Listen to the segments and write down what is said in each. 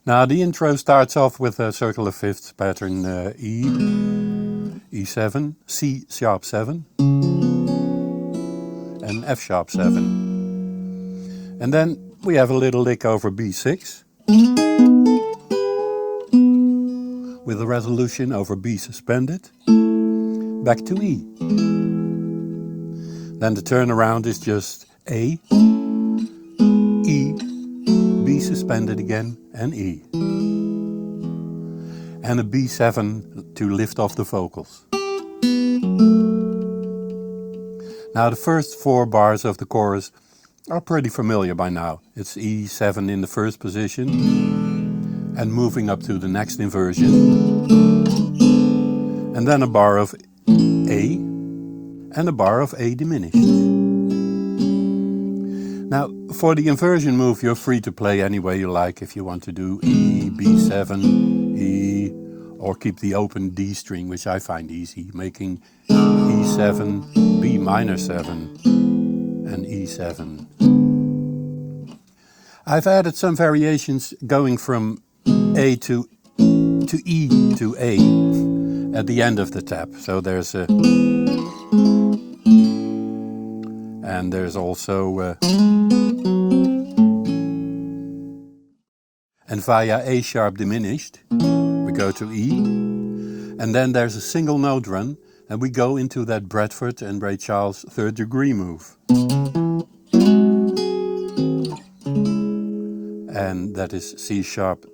Now the intro starts off with a circular fifths pattern E, E7, C sharp 7 and F sharp 7. And then we have a little lick over B6 with a resolution over B suspended, back to E. Then the turnaround is just A, E, B suspended again, and E. And a B7 to lift off the vocals. Now the first 4 bars of the chorus are pretty familiar by now. It's E7 in the first position and moving up to the next inversion. And then a bar of A and a bar of A diminished. Now for the inversion move you're free to play any way you like. If you want to do E, B7, E, or keep the open D string, which I find easy, making E7, B minor 7 and E7. I've added some variations going from A to E to A at the end of the tap. So there's a, and there's also and via A sharp diminished we go to E, and then there's a single note run and we go into that Bradford and Ray Charles third degree move. And that is C sharp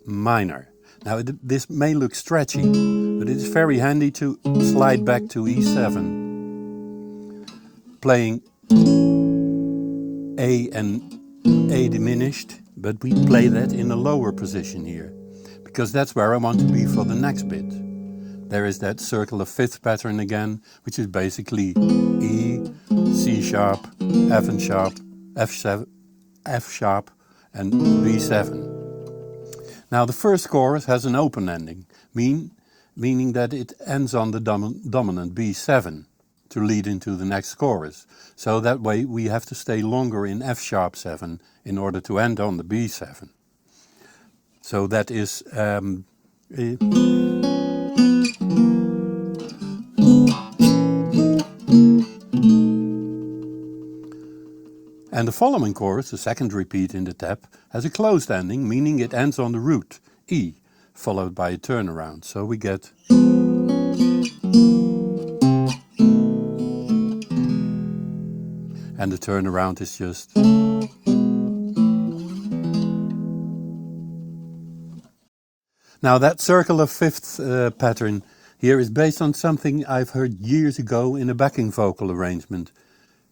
minor. Now this may look stretchy, but it's very handy to slide back to E7. Playing A and A diminished, but we play that in a lower position here, because that's where I want to be for the next bit. There is that circular fifth pattern again, which is basically E, C sharp, F and sharp, F7, F sharp and B7. Now the first chorus has an open ending, meaning that it ends on the dominant B7 to lead into the next chorus. So that way we have to stay longer in F sharp 7 in order to end on the B7. So that is and the following chorus, the second repeat in the tap, has a closed ending, meaning it ends on the root E, followed by a turnaround. So we get and the turnaround is just now that circular fifth pattern here is based on something I've heard years ago in a backing vocal arrangement,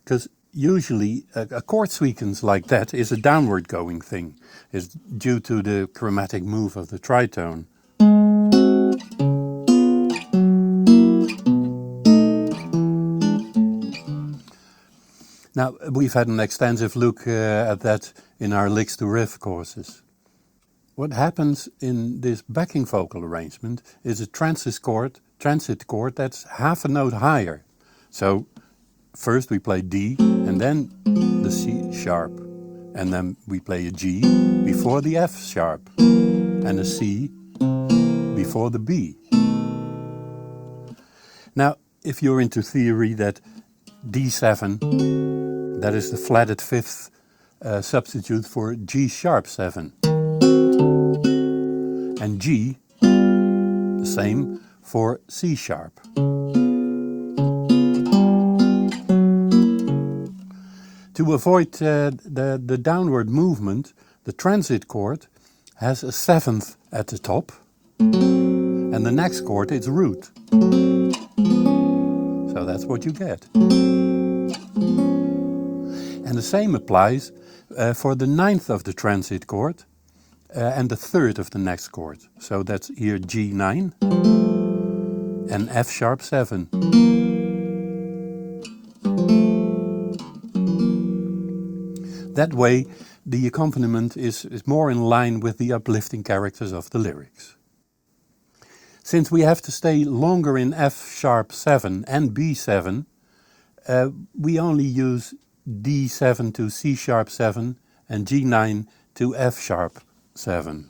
because usually a chord sequence like that is a downward going thing. It's due to the chromatic move of the tritone. Now we've had an extensive look at that in our licks to riff courses. What happens in this backing vocal arrangement is a transit chord that's half a note higher. So first we play D and then the C sharp, and then we play a G before the F sharp and a C before the B. Now if you're into theory that D7, that is the flatted fifth substitute for G sharp 7, and G the same for C sharp. To avoid the downward movement, the transit chord has a 7th at the top, and the next chord is root. So that's what you get. And the same applies for the 9th of the transit chord and the 3rd of the next chord. So that's here G9 and F sharp 7. That way the accompaniment is more in line with the uplifting characters of the lyrics. Since we have to stay longer in F sharp 7 and B7, we only use D7 to C sharp 7 and G9 to F sharp 7.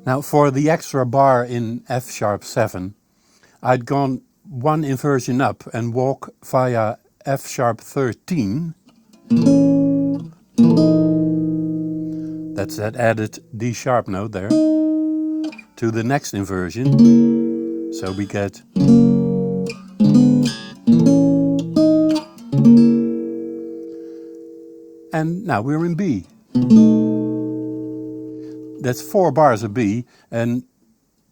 Now for the extra bar in F sharp 7, I'd gone one inversion up and walk via F sharp 13. That's that added D sharp note there, to the next inversion. So we get and now we're in B. That's 4 bars of B and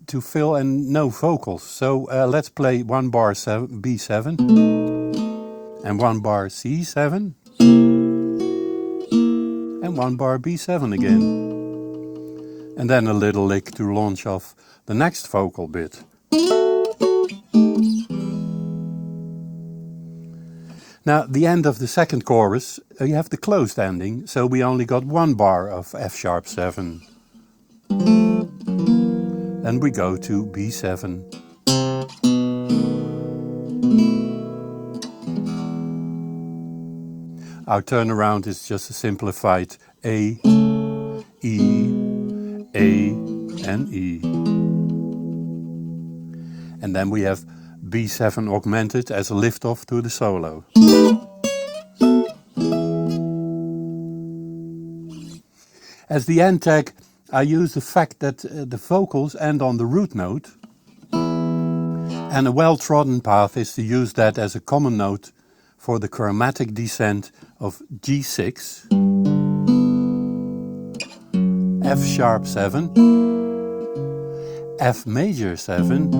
to fill and no vocals. So let's play 1 bar B7 and 1 bar C7 and 1 bar B7 again. And then a little lick to launch off the next vocal bit. Now the end of the second chorus, you have the closed ending, so we only got 1 bar of F sharp 7. And we go to B7. Our turnaround is just a simplified A, E, A and E. And then we have B7 augmented as a lift-off to the solo. As the end tag, I use the fact that the vocals end on the root note, and a well-trodden path is to use that as a common note for the chromatic descent of G6, F sharp 7, F major 7,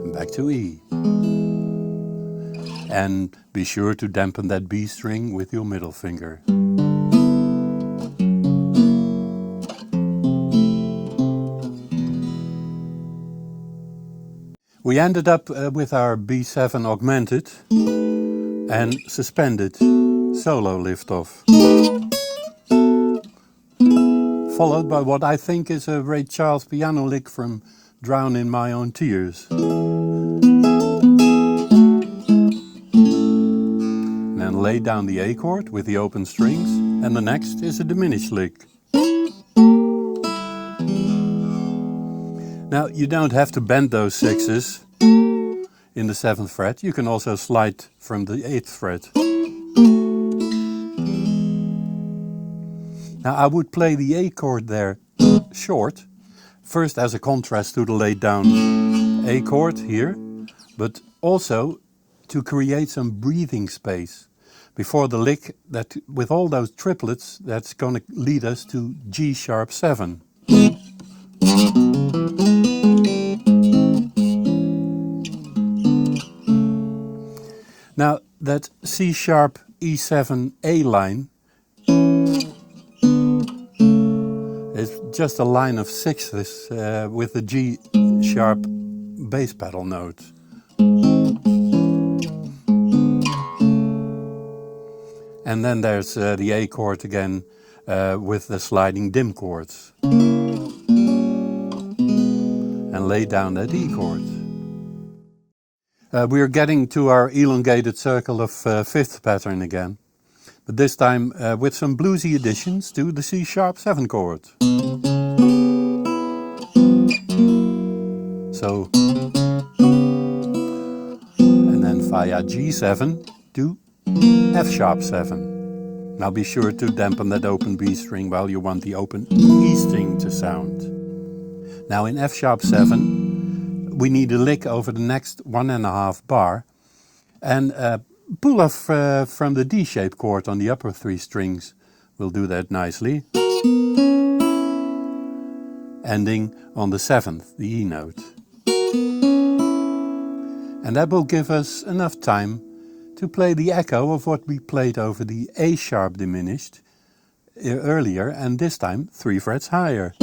and back to E. And be sure to dampen that B string with your middle finger. We ended up with our B7 augmented and suspended solo lift-off, followed by what I think is a Ray Charles piano lick from Drown in My Own Tears. And then lay down the A chord with the open strings, and the next is a diminished lick. Now you don't have to bend those sixes in the 7th fret, you can also slide from the 8th fret. Now I would play the A chord there short, first as a contrast to the laid down A chord here, but also to create some breathing space before the lick that with all those triplets that's going to lead us to G sharp 7. Now that C sharp E7 A line is just a line of sixths with the G sharp bass pedal note. And then there's the A chord again with the sliding dim chords. And lay down that E chord. We are getting to our elongated circle of 5th pattern again, but this time with some bluesy additions to the C sharp 7 chord. So, and then via G7 to F sharp 7. Now be sure to dampen that open B string while you want the open E string to sound. Now in F sharp 7, we need a lick over the next 1.5 bar and pull off from the D-shaped chord on the upper 3 strings. We'll do that nicely. Ending on the 7th, the E note. And that will give us enough time to play the echo of what we played over the A sharp diminished earlier, and this time 3 frets higher.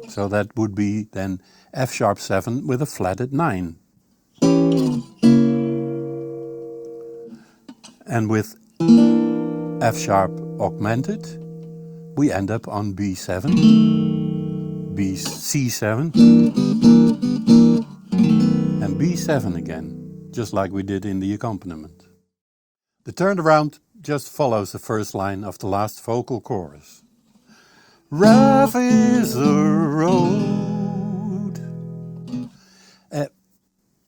So that would be then F sharp 7 with a flatted 9. And with F sharp augmented, we end up on B7, C7, and B7 again, just like we did in the accompaniment. The turnaround just follows the first line of the last vocal chorus. Rough is the road.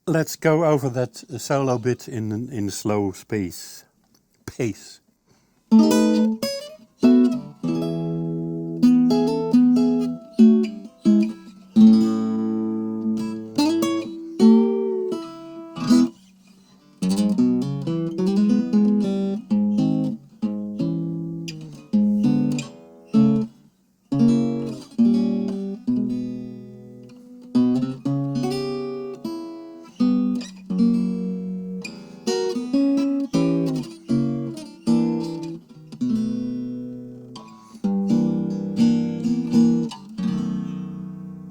Let's go over that solo bit in slow pace.